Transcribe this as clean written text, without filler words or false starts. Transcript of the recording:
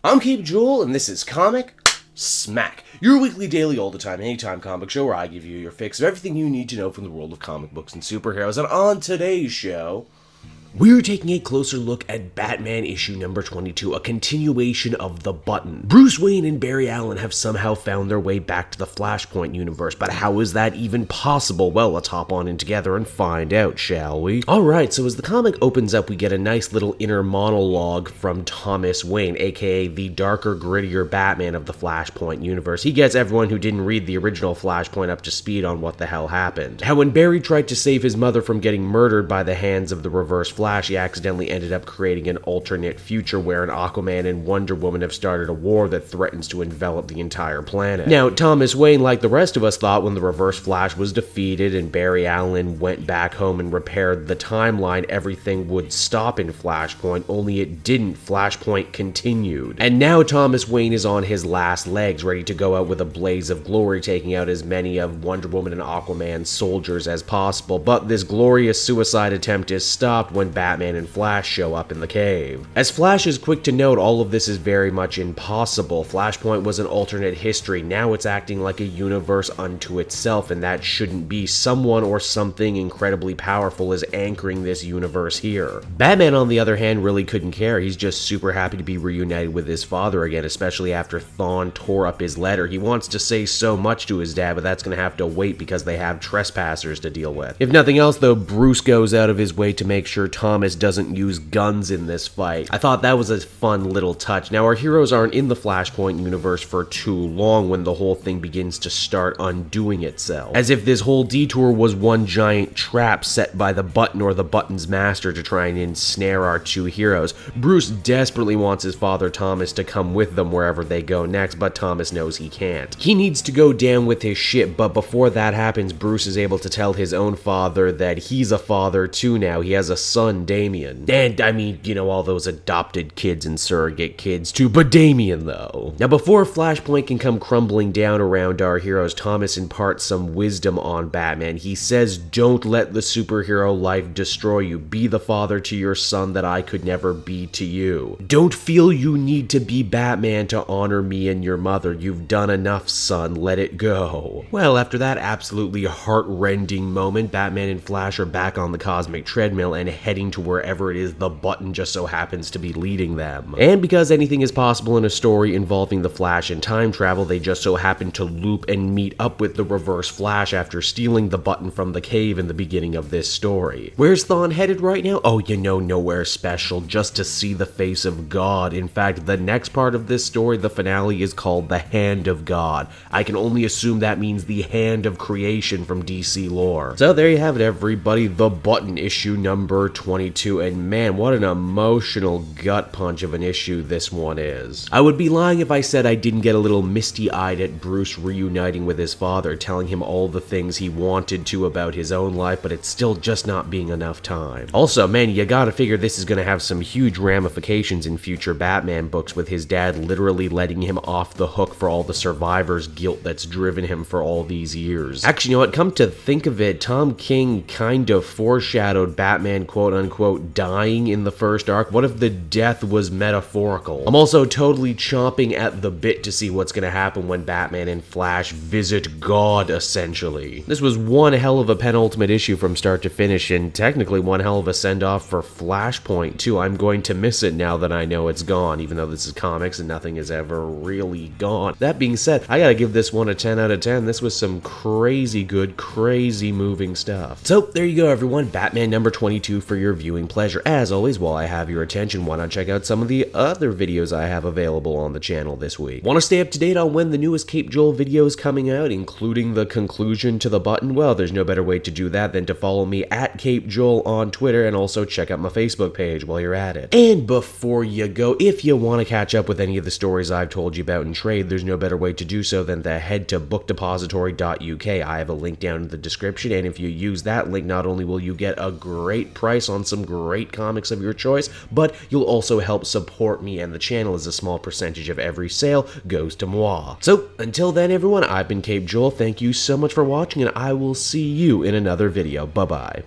I'm Cape Joel, and this is Comic Smack, your weekly, daily, all the time, anytime comic show where I give you your fix of everything you need to know from the world of comic books and superheroes. And on today's show, we're taking a closer look at Batman issue number 22, a continuation of The Button. Bruce Wayne and Barry Allen have somehow found their way back to the Flashpoint universe, but how is that even possible? Well, let's hop on in together and find out, shall we? Alright, so as the comic opens up, we get a nice little inner monologue from Thomas Wayne, aka the darker, grittier Batman of the Flashpoint universe. He gets everyone who didn't read the original Flashpoint up to speed on what the hell happened. How when Barry tried to save his mother from getting murdered by the hands of the Reverse Flash, he accidentally ended up creating an alternate future where an Aquaman and Wonder Woman have started a war that threatens to envelop the entire planet. Now, Thomas Wayne, like the rest of us, thought when the Reverse Flash was defeated and Barry Allen went back home and repaired the timeline, everything would stop in Flashpoint, only it didn't. Flashpoint continued. And now Thomas Wayne is on his last legs, ready to go out with a blaze of glory, taking out as many of Wonder Woman and Aquaman's soldiers as possible. But this glorious suicide attempt is stopped when Batman and Flash show up in the cave. As Flash is quick to note, all of this is very much impossible. Flashpoint was an alternate history, now it's acting like a universe unto itself, and that shouldn't be. Someone or something incredibly powerful is anchoring this universe here. Batman, on the other hand, really couldn't care. He's just super happy to be reunited with his father again, especially after Thawne tore up his letter. He wants to say so much to his dad, but that's gonna have to wait because they have trespassers to deal with. If nothing else though, Bruce goes out of his way to make sure Thomas doesn't use guns in this fight. I thought that was a fun little touch. Now, our heroes aren't in the Flashpoint universe for too long when the whole thing begins to start undoing itself. As if this whole detour was one giant trap set by the Button or the Button's master to try and ensnare our two heroes. Bruce desperately wants his father Thomas to come with them wherever they go next, but Thomas knows he can't. He needs to go down with his ship, but before that happens, Bruce is able to tell his own father that he's a father too now. He has a son, Damian. And, I mean, you know, all those adopted kids and surrogate kids too, but Damian, though. Now, before Flashpoint can come crumbling down around our heroes, Thomas imparts some wisdom on Batman. He says, don't let the superhero life destroy you. Be the father to your son that I could never be to you. Don't feel you need to be Batman to honor me and your mother. You've done enough, son. Let it go. Well, after that absolutely heart-rending moment, Batman and Flash are back on the cosmic treadmill and heading to wherever it is the Button just so happens to be leading them. And because anything is possible in a story involving the Flash and time travel, they just so happen to loop and meet up with the Reverse Flash after stealing the Button from the cave in the beginning of this story. Where's Thawne headed right now? Oh, you know, nowhere special, just to see the face of God. In fact, the next part of this story, the finale, is called The Hand of God. I can only assume that means the hand of creation from DC lore. So there you have it, everybody, The Button issue number 22, and man, what an emotional gut punch of an issue this one is. I would be lying if I said I didn't get a little misty-eyed at Bruce reuniting with his father, telling him all the things he wanted to about his own life, but it's still just not being enough time. Also, man, you gotta figure this is gonna have some huge ramifications in future Batman books, with his dad literally letting him off the hook for all the survivor's guilt that's driven him for all these years. Actually, you know what, come to think of it, Tom King kind of foreshadowed Batman quote-unquote dying in the first arc. What if the death was metaphorical? I'm also totally chomping at the bit to see what's gonna happen when Batman and Flash visit God, essentially. This was one hell of a penultimate issue from start to finish, and technically one hell of a send-off for Flashpoint, too. I'm going to miss it now that I know it's gone, even though this is comics and nothing is ever really gone. That being said, I gotta give this one a 10 out of 10. This was some crazy good, crazy moving stuff. So, there you go, everyone. Batman number 22 for your viewing pleasure. As always, while I have your attention, why not check out some of the other videos I have available on the channel this week? Want to stay up to date on when the newest Cape Joel video is coming out, including the conclusion to The Button? Well, there's no better way to do that than to follow me at Cape Joel on Twitter, and also check out my Facebook page while you're at it. And before you go, if you want to catch up with any of the stories I've told you about in trade, there's no better way to do so than to head to bookdepository.uk. I have a link down in the description, and if you use that link, not only will you get a great price on some great comics of your choice, but you'll also help support me and the channel, as a small percentage of every sale goes to moi. So, until then, everyone, I've been Cape Joel. Thank you so much for watching, and I will see you in another video. Bye-bye.